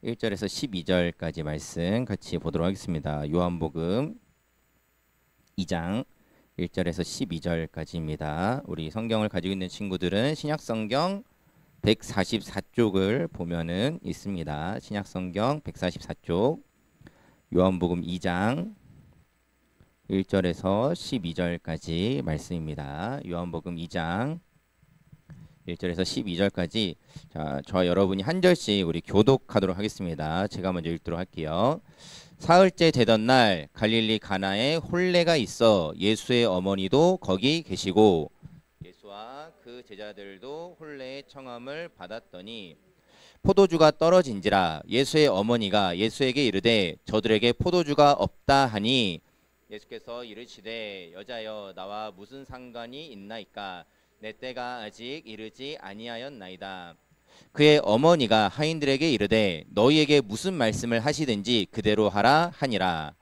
1절에서 12절까지 말씀 같이 보도록 하겠습니다. 요한복음 2장 1절에서 12절까지입니다. 우리 성경을 가지고 있는 친구들은 신약성경 144쪽을 보면은 있습니다. 신약성경 144쪽 요한복음 2장 1절에서 12절까지 말씀입니다. 요한복음 2장 1절에서 12절까지 저와 여러분이 한 절씩 우리 교독하도록 하겠습니다. 제가 먼저 읽도록 할게요. 사흘째 되던 날 갈릴리 가나에 혼례가 있어 예수의 어머니도 거기 계시고 예수와 그 제자들도 혼례의 청함을 받았더니 포도주가 떨어진지라 예수의 어머니가 예수에게 이르되 저들에게 포도주가 없다 하니 예수께서 이르시되 여자여 나와 무슨 상관이 있나이까 내 때가 아직 이르지 아니하였나이다. 그의 어머니가 하인들에게 이르되 너희에게 무슨 말씀을 하시든지 그대로 하라 하니라.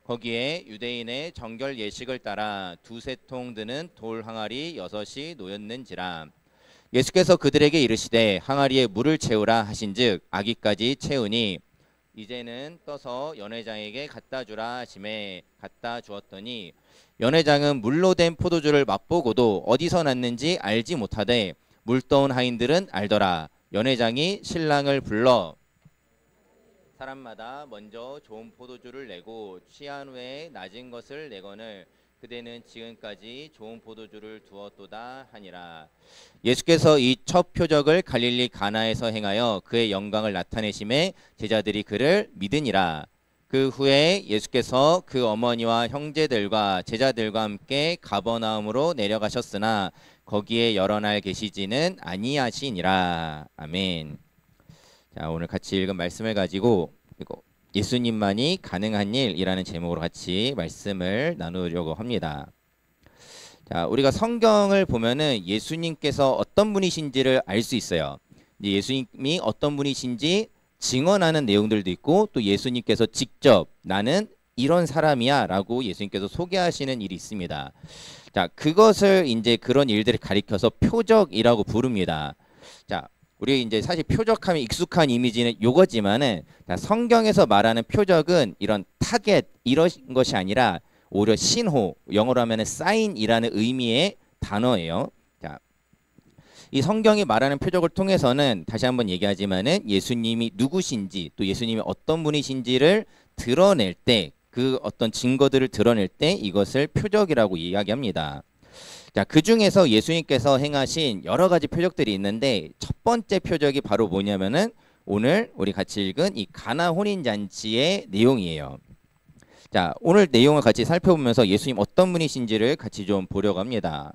거기에 유대인의 정결 예식을 따라 두세 통 드는 돌 항아리 6이 놓였는지라. 예수께서 그들에게 이르시되 항아리에 물을 채우라 하신즉 아기까지 채우니 이제는 떠서 연회장에게 갖다 주라 하시매 갖다 주었더니 연회장은 물로 된 포도주를 맛보고도 어디서 났는지 알지 못하되 물 떠온 하인들은 알더라. 연회장이 신랑을 불러 사람마다 먼저 좋은 포도주를 내고 취한 후에 낮은 것을 내거늘 그대는 지금까지 좋은 포도주를 두었도다 하니라. 예수께서 이 첫 표적을 갈릴리 가나에서 행하여 그의 영광을 나타내심에 제자들이 그를 믿으니라. 그 후에 예수께서 그 어머니와 형제들과 제자들과 함께 가버나움으로 내려가셨으나 거기에 여러 날 계시지는 아니하시니라. 아멘. 자, 오늘 같이 읽은 말씀을 가지고 예수님만이 가능한 일이라는 제목으로 같이 말씀을 나누려고 합니다. 자, 우리가 성경을 보면은 예수님께서 어떤 분이신지를 알 수 있어요. 예수님이 어떤 분이신지 증언하는 내용들도 있고 또 예수님께서 직접 나는 이런 사람이야 라고 예수님께서 소개하시는 일이 있습니다. 자, 그것을 이제 그런 일들을 가리켜서 표적이라고 부릅니다. 자, 우리 이제 사실 표적하면 익숙한 이미지는 요거지만은 성경에서 말하는 표적은 이런 타겟 이런 것이 아니라 오히려 신호, 영어로 하면은 사인이라는 의미의 단어예요. 자, 이 성경이 말하는 표적을 통해서는 다시 한번 얘기하지만은 예수님이 누구신지 또 예수님이 어떤 분이신지를 드러낼 때 그 어떤 증거들을 드러낼 때 이것을 표적이라고 이야기합니다. 자, 그 중에서 예수님께서 행하신 여러 가지 표적들이 있는데 첫 번째 표적이 바로 뭐냐면은 오늘 우리 같이 읽은 이 가나 혼인 잔치의 내용이에요. 자, 오늘 내용을 같이 살펴보면서 예수님 어떤 분이신지를 같이 좀 보려고 합니다.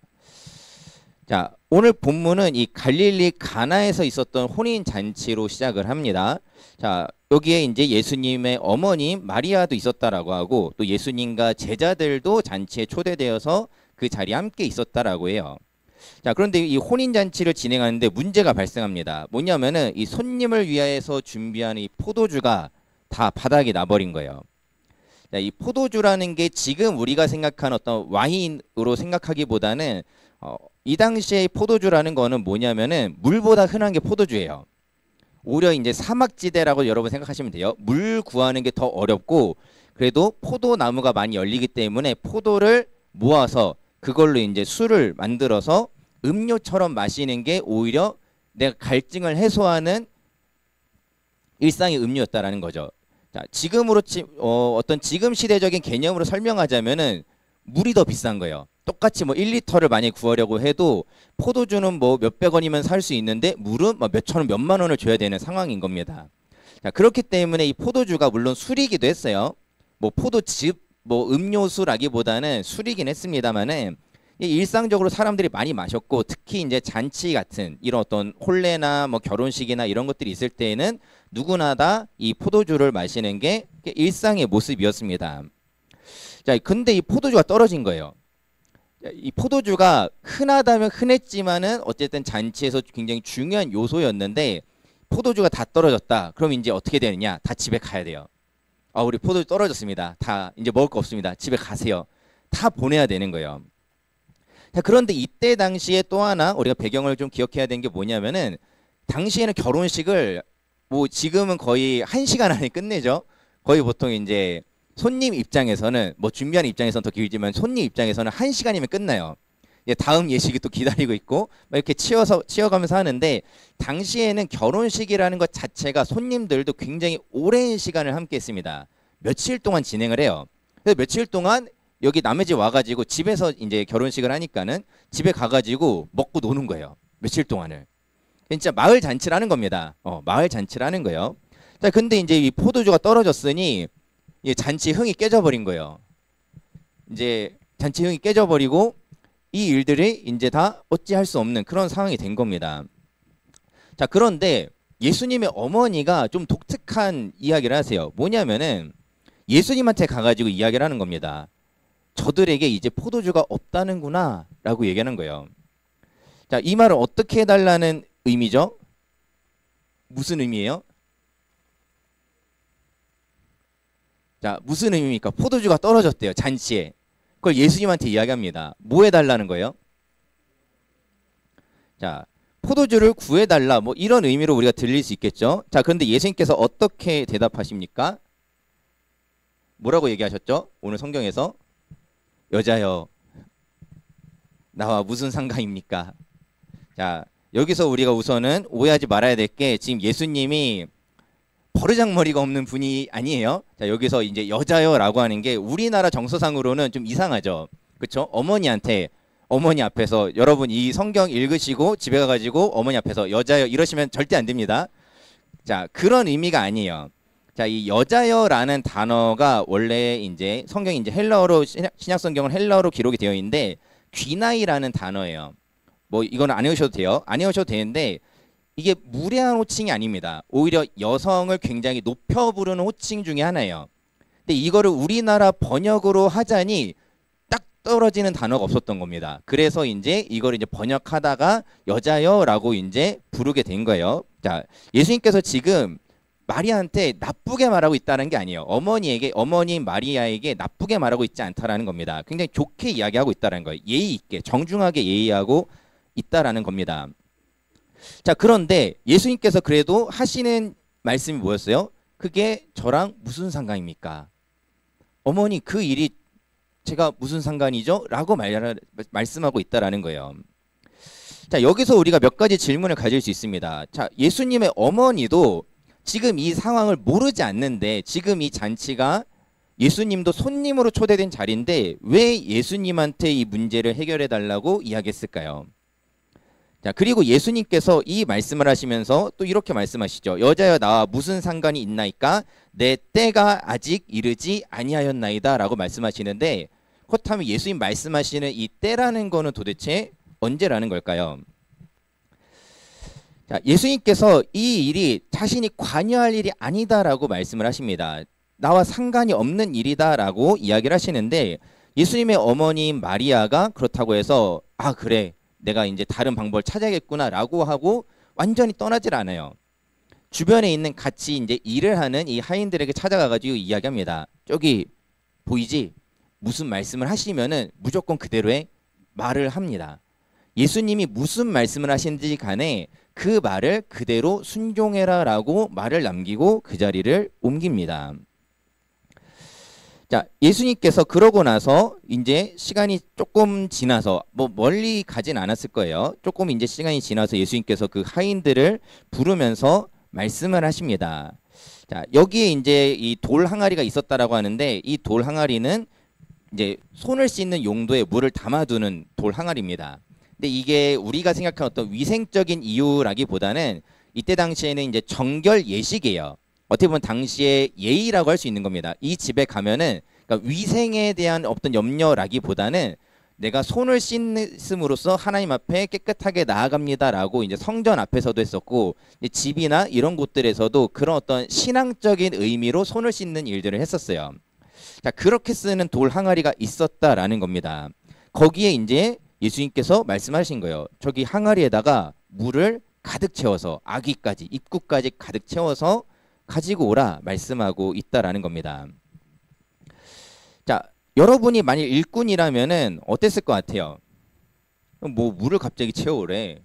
자, 오늘 본문은 이 갈릴리 가나에서 있었던 혼인 잔치로 시작을 합니다. 자, 여기에 이제 예수님의 어머님 마리아도 있었다라고 하고 또 예수님과 제자들도 잔치에 초대되어서 그 자리에 함께 있었다라고 해요. 자, 그런데 이 혼인 잔치를 진행하는데 문제가 발생합니다. 뭐냐면은 이 손님을 위하여서 준비한 이 포도주가 다 바닥에 나버린 거예요. 자, 이 포도주라는 게 지금 우리가 생각하는 어떤 와인으로 생각하기보다는 이 당시에 포도주라는 거는 뭐냐면은 물보다 흔한 게 포도주예요. 오히려 이제 사막지대라고 여러분 생각하시면 돼요. 물 구하는 게 더 어렵고 그래도 포도나무가 많이 열리기 때문에 포도를 모아서 그걸로 이제 술을 만들어서 음료처럼 마시는 게 오히려 내가 갈증을 해소하는 일상의 음료였다라는 거죠. 자, 지금으로 어떤 지금 시대적인 개념으로 설명하자면은 물이 더 비싼 거예요. 똑같이 뭐 1리터를 많이 구하려고 해도 포도주는 뭐 몇백 원이면 살 수 있는데 물은 뭐 몇천 원, 몇만 원을 줘야 되는 상황인 겁니다. 자, 그렇기 때문에 이 포도주가 물론 술이기도 했어요. 뭐 포도즙, 뭐 음료수라기보다는 술이긴 했습니다만은 일상적으로 사람들이 많이 마셨고 특히 이제 잔치 같은 이런 어떤 혼례나 뭐 결혼식이나 이런 것들이 있을 때에는 누구나 다 이 포도주를 마시는 게 일상의 모습이었습니다. 자, 근데 이 포도주가 떨어진 거예요. 이 포도주가 흔하다면 흔했지만은 어쨌든 잔치에서 굉장히 중요한 요소였는데 포도주가 다 떨어졌다. 그럼 이제 어떻게 되느냐? 다 집에 가야 돼요. 우리 포도주 떨어졌습니다. 다 이제 먹을 거 없습니다. 집에 가세요. 다 보내야 되는 거예요. 자, 그런데 이때 당시에 또 하나 우리가 배경을 좀 기억해야 되는 게 뭐냐면은 당시에는 결혼식을 뭐 지금은 거의 1시간 안에 끝내죠. 거의 보통 이제 손님 입장에서는 뭐 준비하는 입장에서는 더 길지만 손님 입장에서는 1시간이면 끝나요. 이제 다음 예식이 또 기다리고 있고 막 이렇게 치어가면서 하는데, 당시에는 결혼식이라는 것 자체가 손님들도 굉장히 오랜 시간을 함께 했습니다. 며칠 동안 진행을 해요. 그래서 며칠 동안 여기 남의 집 와가지고 집에서 이제 결혼식을 하니까는 집에 가가지고 먹고 노는 거예요. 며칠 동안을. 진짜 마을 잔치를 하는 겁니다. 마을 잔치를 하는 거예요. 자, 근데 이제 이 포도주가 떨어졌으니 이 잔치 흥이 깨져버린 거예요. 이제 잔치 흥이 깨져버리고 이 일들이 이제 다 어찌할 수 없는 그런 상황이 된 겁니다. 자, 그런데 예수님의 어머니가 좀 독특한 이야기를 하세요. 뭐냐면은 예수님한테 가가지고 이야기를 하는 겁니다. 저들에게 이제 포도주가 없다는구나 라고 얘기하는 거예요. 자, 이 말을 어떻게 해달라는 의미죠? 무슨 의미예요? 자, 무슨 의미입니까? 포도주가 떨어졌대요, 잔치에. 그걸 예수님한테 이야기합니다. 뭐 해달라는 거예요? 자, 포도주를 구해달라, 뭐 이런 의미로 우리가 들릴 수 있겠죠. 자, 그런데 예수님께서 어떻게 대답하십니까? 뭐라고 얘기하셨죠? 오늘 성경에서 여자여, 나와 무슨 상관입니까? 자, 여기서 우리가 우선은 오해하지 말아야 될 게, 지금 예수님이 버르장머리가 없는 분이 아니에요. 자, 여기서 이제 여자여라고 하는 게 우리나라 정서상으로는 좀 이상하죠. 그렇죠? 어머니 앞에서 여러분 이 성경 읽으시고 집에 가가지고 어머니 앞에서 여자여 이러시면 절대 안 됩니다. 자, 그런 의미가 아니에요. 자, 이 여자여라는 단어가 원래 이제 성경이 이제 헬라어로, 신약 성경은 헬라어로 기록이 되어 있는데 귀나이라는 단어예요. 뭐 이거는 안 외우셔도 돼요. 안 외우셔도 되는데 이게 무례한 호칭이 아닙니다. 오히려 여성을 굉장히 높여 부르는 호칭 중에 하나예요. 근데 이거를 우리나라 번역으로 하자니 딱 떨어지는 단어가 없었던 겁니다. 그래서 이제 이걸 이제 번역하다가 여자여라고 이제 부르게 된 거예요. 자, 예수님께서 지금 마리아한테 나쁘게 말하고 있다는 게 아니에요. 어머니 마리아에게 나쁘게 말하고 있지 않다라는 겁니다. 굉장히 좋게 이야기하고 있다는 거예요. 예의 있게, 정중하게 예의하고 있다라는 겁니다. 자, 그런데 예수님께서 그래도 하시는 말씀이 뭐였어요? 그게 저랑 무슨 상관입니까? 어머니, 그 일이 제가 무슨 상관이죠? 라고 말씀하고 있다라는 거예요. 자, 여기서 우리가 몇 가지 질문을 가질 수 있습니다. 자, 예수님의 어머니도 지금 이 상황을 모르지 않는데, 지금 이 잔치가 예수님도 손님으로 초대된 자리인데 왜 예수님한테 이 문제를 해결해 달라고 이야기했을까요? 자, 그리고 예수님께서 이 말씀을 하시면서 또 이렇게 말씀하시죠. 여자여, 나와 무슨 상관이 있나이까? 내 때가 아직 이르지 아니하였나이다 라고 말씀하시는데, 그렇다면 예수님 말씀하시는 이 때라는 거는 도대체 언제라는 걸까요? 자, 예수님께서 이 일이 자신이 관여할 일이 아니다라고 말씀을 하십니다. 나와 상관이 없는 일이다라고 이야기를 하시는데, 예수님의 어머니인 마리아가 그렇다고 해서 아, 그래, 내가 이제 다른 방법을 찾아야겠구나 라고 하고 완전히 떠나질 않아요. 주변에 있는 같이 이제 일을 하는 이 하인들에게 찾아가가지고 이야기합니다. 저기 보이지? 무슨 말씀을 하시면은 무조건 그대로의 말을 합니다. 예수님이 무슨 말씀을 하시는지 간에 그 말을 그대로 순종해라 라고 말을 남기고 그 자리를 옮깁니다. 자, 예수님께서 그러고 나서 이제 시간이 조금 지나서, 뭐 멀리 가진 않았을 거예요. 조금 이제 시간이 지나서 예수님께서 그 하인들을 부르면서 말씀을 하십니다. 자, 여기에 이제 이 돌 항아리가 있었다라고 하는데, 이 돌 항아리는 이제 손을 씻는 용도의 물을 담아두는 돌 항아리입니다. 근데 이게 우리가 생각하는 어떤 위생적인 이유라기보다는 이때 당시에는 이제 정결 예식이에요. 어떻게 보면 당시의 예의라고 할 수 있는 겁니다. 이 집에 가면은, 그러니까 위생에 대한 어떤 염려라기보다는 내가 손을 씻음으로써 하나님 앞에 깨끗하게 나아갑니다라고 이제 성전 앞에서도 했었고, 집이나 이런 곳들에서도 그런 어떤 신앙적인 의미로 손을 씻는 일들을 했었어요. 자, 그렇게 쓰는 돌 항아리가 있었다라는 겁니다. 거기에 이제 예수님께서 말씀하신 거예요. 저기 항아리에다가 물을 가득 채워서, 아기까지, 입구까지 가득 채워서 가지고 오라 말씀하고 있다라는 겁니다. 자, 여러분이 만일 일꾼이라면은 어땠을 것 같아요? 뭐 물을 갑자기 채워오래.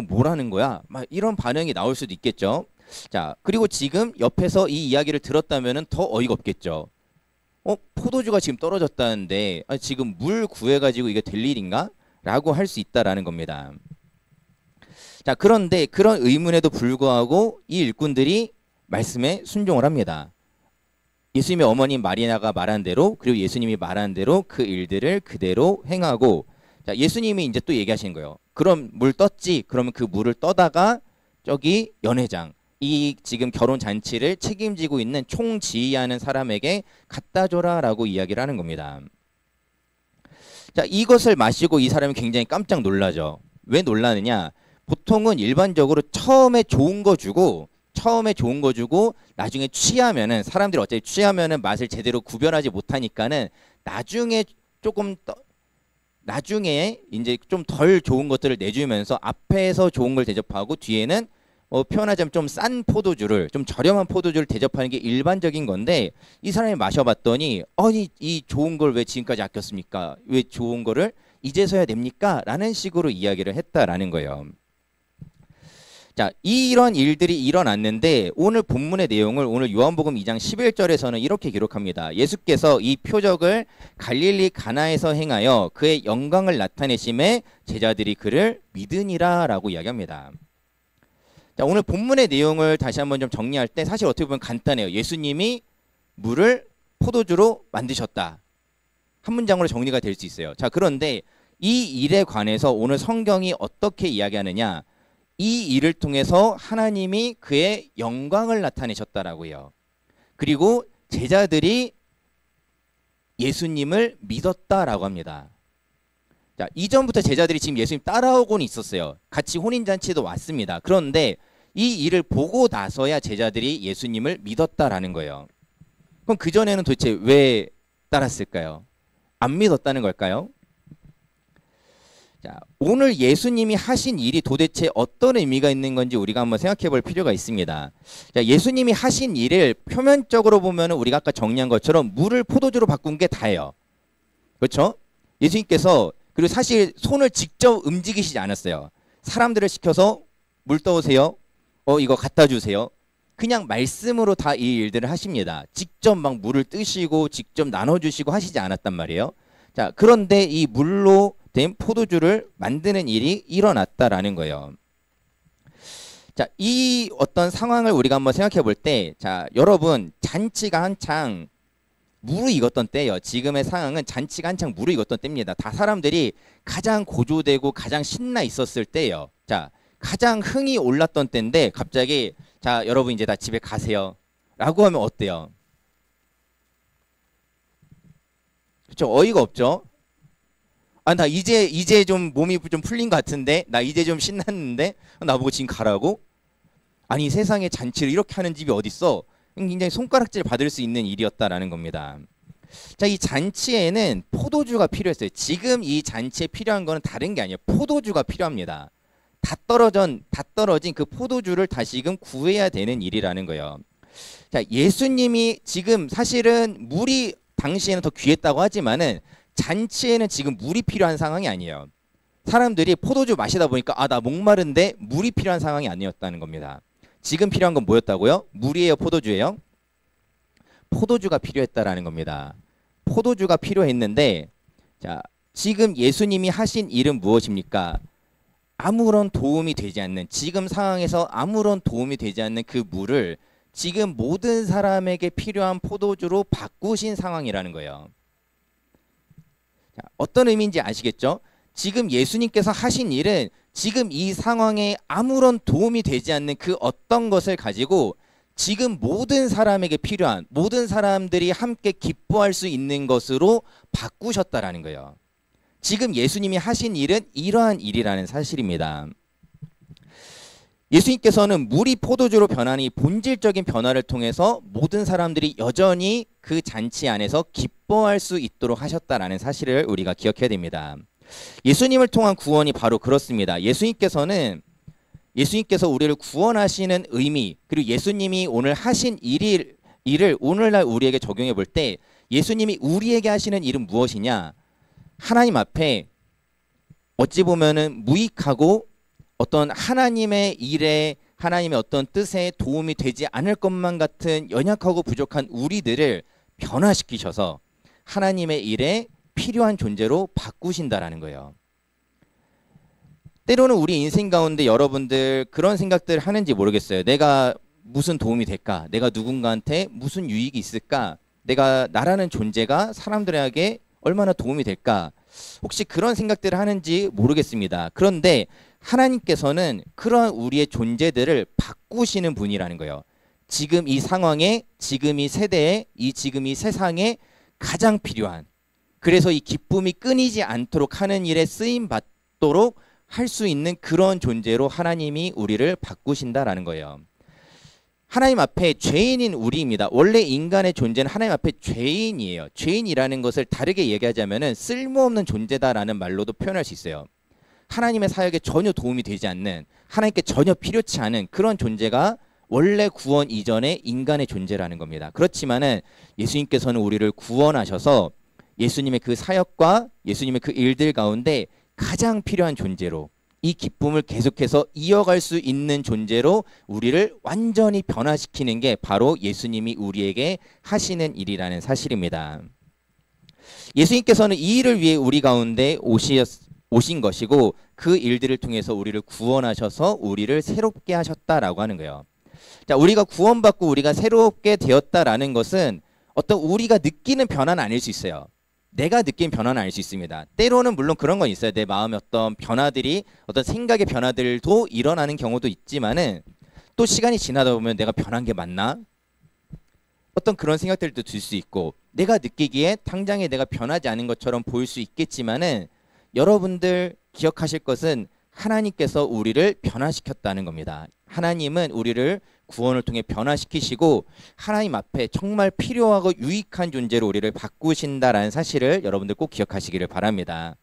뭐라는 거야? 막 이런 반응이 나올 수도 있겠죠. 자, 그리고 지금 옆에서 이 이야기를 들었다면은 더 어이가 없겠죠. 포도주가 지금 떨어졌다는데 지금 물 구해가지고 이게 될 일인가? 라고 할 수 있다라는 겁니다. 자, 그런데 그런 의문에도 불구하고 이 일꾼들이 말씀에 순종을 합니다. 예수님의 어머니 마리아가 말한 대로, 그리고 예수님이 말한 대로 그 일들을 그대로 행하고, 자, 예수님이 이제 또 얘기하시는 거예요. 그럼 물 떴지? 그러면 그 물을 떠다가 저기 연회장, 이 지금 결혼 잔치를 책임지고 있는 총지휘하는 사람에게 갖다 줘라라고 이야기를 하는 겁니다. 자, 이것을 마시고 이 사람이 굉장히 깜짝 놀라죠. 왜 놀라느냐? 보통은 일반적으로 처음에 좋은 거 주고 나중에 취하면은, 사람들이 어차피 취하면은 맛을 제대로 구별하지 못하니까는 나중에 이제 좀 덜 좋은 것들을 내주면서 앞에서 좋은 걸 대접하고 뒤에는 표현하자면 좀 싼 포도주를, 좀 저렴한 포도주를 대접하는 게 일반적인 건데, 이 사람이 마셔봤더니 아니 이 좋은 걸 왜 지금까지 아꼈습니까? 왜 좋은 거를 이제서야 냅니까? 라는 식으로 이야기를 했다라는 거예요. 자, 이런 일들이 일어났는데 오늘 본문의 내용을 오늘 요한복음 2장 11절에서는 이렇게 기록합니다. 예수께서 이 표적을 갈릴리 가나에서 행하여 그의 영광을 나타내심에 제자들이 그를 믿으니라 라고 이야기합니다. 자, 오늘 본문의 내용을 다시 한번 좀 정리할 때 사실 어떻게 보면 간단해요. 예수님이 물을 포도주로 만드셨다. 한 문장으로 정리가 될 수 있어요. 자, 그런데 이 일에 관해서 오늘 성경이 어떻게 이야기하느냐? 이 일을 통해서 하나님이 그의 영광을 나타내셨다라고요. 그리고 제자들이 예수님을 믿었다라고 합니다. 자, 이전부터 제자들이 지금 예수님 따라오고는 있었어요. 같이 혼인잔치도 왔습니다. 그런데 이 일을 보고 나서야 제자들이 예수님을 믿었다라는 거예요. 그럼 그전에는 도대체 왜 따랐을까요? 안 믿었다는 걸까요? 자, 오늘 예수님이 하신 일이 도대체 어떤 의미가 있는 건지 우리가 한번 생각해 볼 필요가 있습니다. 자, 예수님이 하신 일을 표면적으로 보면 우리가 아까 정리한 것처럼 물을 포도주로 바꾼 게 다예요. 그렇죠? 예수님께서 그리고 사실 손을 직접 움직이시지 않았어요. 사람들을 시켜서 물 떠오세요. 이거 갖다 주세요. 그냥 말씀으로 다 이 일들을 하십니다. 직접 막 물을 뜨시고 직접 나눠주시고 하시지 않았단 말이에요. 자, 그런데 이 물로 된 포도주를 만드는 일이 일어났다라는 거예요. 자, 이 어떤 상황을 우리가 한번 생각해 볼 때, 자, 여러분 잔치가 한창 무르익었던 때예요. 지금의 상황은 잔치가 한창 무르익었던 때입니다. 다 사람들이 가장 고조되고 가장 신나 있었을 때예요. 자, 가장 흥이 올랐던 때인데 갑자기 자, 여러분 이제 다 집에 가세요 라고 하면 어때요? 그렇죠? 어이가 없죠? 나 이제 좀 몸이 좀 풀린 것 같은데, 나 이제 좀 신났는데 나보고 지금 가라고? 아니, 세상에 잔치를 이렇게 하는 집이 어딨어? 굉장히 손가락질 받을 수 있는 일이었다라는 겁니다. 자, 이 잔치에는 포도주가 필요했어요. 지금 이 잔치에 필요한 거는 다른 게 아니에요. 포도주가 필요합니다. 다 떨어진 그 포도주를 다시금 구해야 되는 일이라는 거예요. 자, 예수님이 지금 사실은 물이 당시에는 더 귀했다고 하지만은 잔치에는 지금 물이 필요한 상황이 아니에요. 사람들이 포도주 마시다 보니까 나 목마른데 물이 필요한 상황이 아니었다는 겁니다. 지금 필요한 건 뭐였다고요? 물이에요, 포도주예요? 포도주가 필요했다라는 겁니다. 포도주가 필요했는데, 자, 지금 예수님이 하신 일은 무엇입니까? 아무런 도움이 되지 않는, 지금 상황에서 아무런 도움이 되지 않는 그 물을 지금 모든 사람에게 필요한 포도주로 바꾸신 상황이라는 거예요. 자, 어떤 의미인지 아시겠죠? 지금 예수님께서 하신 일은 지금 이 상황에 아무런 도움이 되지 않는 그 어떤 것을 가지고 지금 모든 사람에게 필요한, 모든 사람들이 함께 기뻐할 수 있는 것으로 바꾸셨다라는 거예요. 지금 예수님이 하신 일은 이러한 일이라는 사실입니다. 예수님께서는 물이 포도주로 변하는 이 본질적인 변화를 통해서 모든 사람들이 여전히 그 잔치 안에서 기뻐할 수 있도록 하셨다라는 사실을 우리가 기억해야 됩니다. 예수님을 통한 구원이 바로 그렇습니다. 예수님께서 우리를 구원하시는 의미, 그리고 예수님이 오늘 하신 일을 오늘날 우리에게 적용해 볼 때 예수님이 우리에게 하시는 일은 무엇이냐? 하나님 앞에 어찌 보면은 무익하고 어떤 하나님의 일에 하나님의 어떤 뜻에 도움이 되지 않을 것만 같은 연약하고 부족한 우리들을 변화시키셔서 하나님의 일에 필요한 존재로 바꾸신다라는 거예요. 때로는 우리 인생 가운데 여러분들 그런 생각들 하는지 모르겠어요. 내가 무슨 도움이 될까? 내가 누군가한테 무슨 유익이 있을까? 내가 나라는 존재가 사람들에게 얼마나 도움이 될까? 혹시 그런 생각들을 하는지 모르겠습니다. 그런데 하나님께서는 그런 우리의 존재들을 바꾸시는 분이라는 거예요. 지금 이 상황에, 지금 이 세대에, 지금 이 세상에 가장 필요한, 그래서 이 기쁨이 끊이지 않도록 하는 일에 쓰임 받도록 할 수 있는 그런 존재로 하나님이 우리를 바꾸신다라는 거예요. 하나님 앞에 죄인인 우리입니다. 원래 인간의 존재는 하나님 앞에 죄인이에요. 죄인이라는 것을 다르게 얘기하자면 쓸모없는 존재다라는 말로도 표현할 수 있어요. 하나님의 사역에 전혀 도움이 되지 않는, 하나님께 전혀 필요치 않은 그런 존재가 원래 구원 이전의 인간의 존재라는 겁니다. 그렇지만은 예수님께서는 우리를 구원하셔서 예수님의 그 사역과 예수님의 그 일들 가운데 가장 필요한 존재로, 이 기쁨을 계속해서 이어갈 수 있는 존재로 우리를 완전히 변화시키는 게 바로 예수님이 우리에게 하시는 일이라는 사실입니다. 예수님께서는 이 일을 위해 우리 가운데 오신 것이고 그 일들을 통해서 우리를 구원하셔서 우리를 새롭게 하셨다라고 하는 거예요. 자, 우리가 구원받고 우리가 새롭게 되었다라는 것은 어떤 우리가 느끼는 변화는 아닐 수 있어요. 내가 느낀 변화는 아닐 수 있습니다. 때로는 물론 그런 건 있어요. 내 마음의 어떤 변화들이, 어떤 생각의 변화들도 일어나는 경우도 있지만은 또 시간이 지나다 보면 내가 변한 게 맞나? 어떤 그런 생각들도 들 수 있고, 내가 느끼기에 당장에 내가 변하지 않은 것처럼 보일 수 있겠지만은 여러분들 기억하실 것은 하나님께서 우리를 변화시켰다는 겁니다. 하나님은 우리를 구원을 통해 변화시키시고 하나님 앞에 정말 필요하고 유익한 존재로 우리를 바꾸신다라는 사실을 여러분들 꼭 기억하시기를 바랍니다.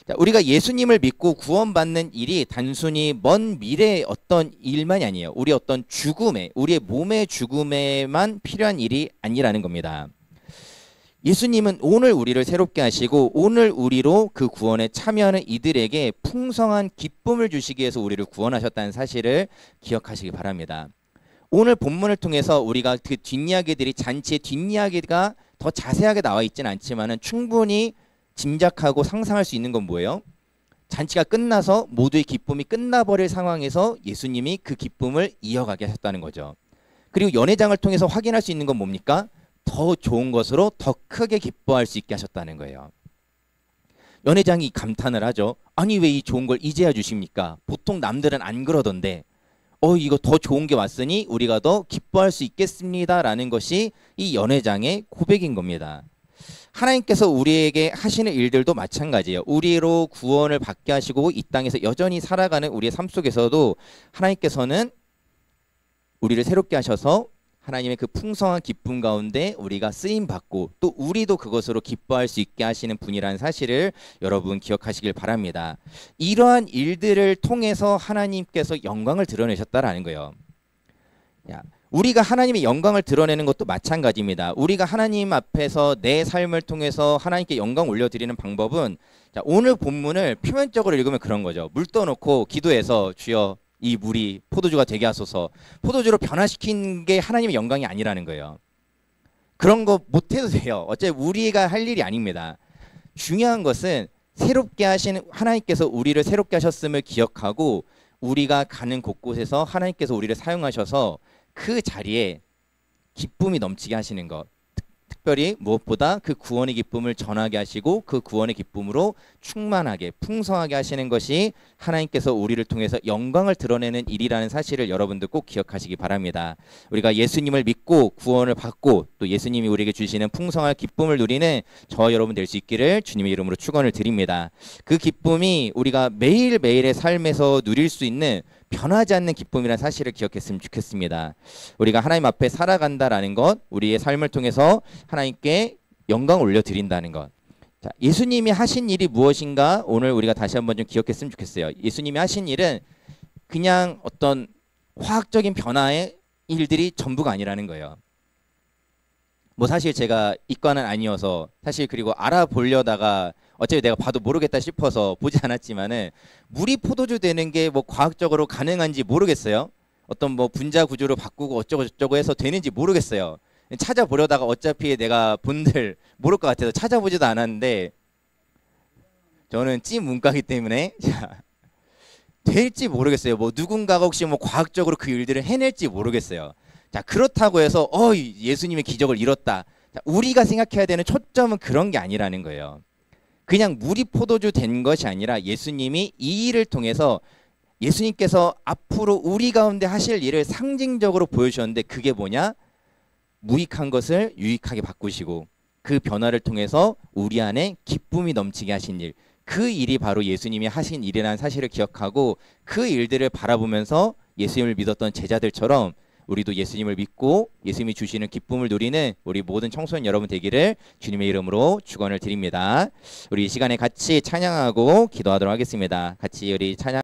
자, 우리가 예수님을 믿고 구원받는 일이 단순히 먼 미래의 어떤 일만이 아니에요. 우리 어떤 죽음에, 우리의 몸의 죽음에만 필요한 일이 아니라는 겁니다. 예수님은 오늘 우리를 새롭게 하시고 오늘 우리로 그 구원에 참여하는 이들에게 풍성한 기쁨을 주시기 위해서 우리를 구원하셨다는 사실을 기억하시기 바랍니다. 오늘 본문을 통해서 우리가 그 뒷이야기들이, 잔치의 뒷이야기가 더 자세하게 나와 있지는 않지만은 충분히 짐작하고 상상할 수 있는 건 뭐예요? 잔치가 끝나서 모두의 기쁨이 끝나버릴 상황에서 예수님이 그 기쁨을 이어가게 하셨다는 거죠. 그리고 연회장을 통해서 확인할 수 있는 건 뭡니까? 더 좋은 것으로 더 크게 기뻐할 수 있게 하셨다는 거예요. 연회장이 감탄을 하죠. 아니 왜 이 좋은 걸 이제야 주십니까? 보통 남들은 안 그러던데 이거 더 좋은 게 왔으니 우리가 더 기뻐할 수 있겠습니다 라는 것이 이 연회장의 고백인 겁니다. 하나님께서 우리에게 하시는 일들도 마찬가지예요. 우리로 구원을 받게 하시고 이 땅에서 여전히 살아가는 우리의 삶 속에서도 하나님께서는 우리를 새롭게 하셔서 하나님의 그 풍성한 기쁨 가운데 우리가 쓰임받고 또 우리도 그것으로 기뻐할 수 있게 하시는 분이라는 사실을 여러분 기억하시길 바랍니다. 이러한 일들을 통해서 하나님께서 영광을 드러내셨다라는 거예요. 우리가 하나님의 영광을 드러내는 것도 마찬가지입니다. 우리가 하나님 앞에서 내 삶을 통해서 하나님께 영광 올려드리는 방법은, 오늘 본문을 표면적으로 읽으면 그런 거죠. 물 떠놓고 기도해서 주여 이 물이 포도주가 되게 하소서, 포도주로 변화시킨 게 하나님의 영광이 아니라는 거예요. 그런 거 못해도 돼요. 어차피 우리가 할 일이 아닙니다. 중요한 것은 새롭게 하신 하나님께서 우리를 새롭게 하셨음을 기억하고 우리가 가는 곳곳에서 하나님께서 우리를 사용하셔서 그 자리에 기쁨이 넘치게 하시는 것, 특별히 무엇보다 그 구원의 기쁨을 전하게 하시고 그 구원의 기쁨으로 충만하게 풍성하게 하시는 것이 하나님께서 우리를 통해서 영광을 드러내는 일이라는 사실을 여러분들 꼭 기억하시기 바랍니다. 우리가 예수님을 믿고 구원을 받고 또 예수님이 우리에게 주시는 풍성한 기쁨을 누리는 저와 여러분 될 수 있기를 주님의 이름으로 축원을 드립니다. 그 기쁨이 우리가 매일매일의 삶에서 누릴 수 있는 변하지 않는 기쁨이라는 사실을 기억했으면 좋겠습니다. 우리가 하나님 앞에 살아간다라는 것, 우리의 삶을 통해서 하나님께 영광을 올려드린다는 것. 자, 예수님이 하신 일이 무엇인가 오늘 우리가 다시 한번 좀 기억했으면 좋겠어요. 예수님이 하신 일은 그냥 어떤 화학적인 변화의 일들이 전부가 아니라는 거예요. 뭐 사실 제가 이과는 아니어서 사실 그리고 알아보려다가 어차피 내가 봐도 모르겠다 싶어서 보지 않았지만은 물이 포도주 되는 게 뭐 과학적으로 가능한지 모르겠어요. 어떤 뭐 분자 구조를 바꾸고 어쩌고 저쩌고 해서 되는지 모르겠어요. 찾아보려다가 어차피 내가 본들 모를 것 같아서 찾아보지도 않았는데 저는 찐 문과이기 때문에 자, 될지 모르겠어요. 뭐 누군가가 혹시 뭐 과학적으로 그 일들을 해낼지 모르겠어요. 자, 그렇다고 해서 예수님의 기적을 이뤘다. 자, 우리가 생각해야 되는 초점은 그런 게 아니라는 거예요. 그냥 물이 포도주 된 것이 아니라 예수님이 이 일을 통해서 예수님께서 앞으로 우리 가운데 하실 일을 상징적으로 보여주셨는데 그게 뭐냐? 무익한 것을 유익하게 바꾸시고 그 변화를 통해서 우리 안에 기쁨이 넘치게 하신 일, 그 일이 바로 예수님이 하신 일이라는 사실을 기억하고 그 일들을 바라보면서 예수님을 믿었던 제자들처럼 우리도 예수님을 믿고 예수님이 주시는 기쁨을 누리는 우리 모든 청소년 여러분 되기를 주님의 이름으로 축원을 드립니다. 우리 이 시간에 같이 찬양하고 기도하도록 하겠습니다. 같이 우리 찬양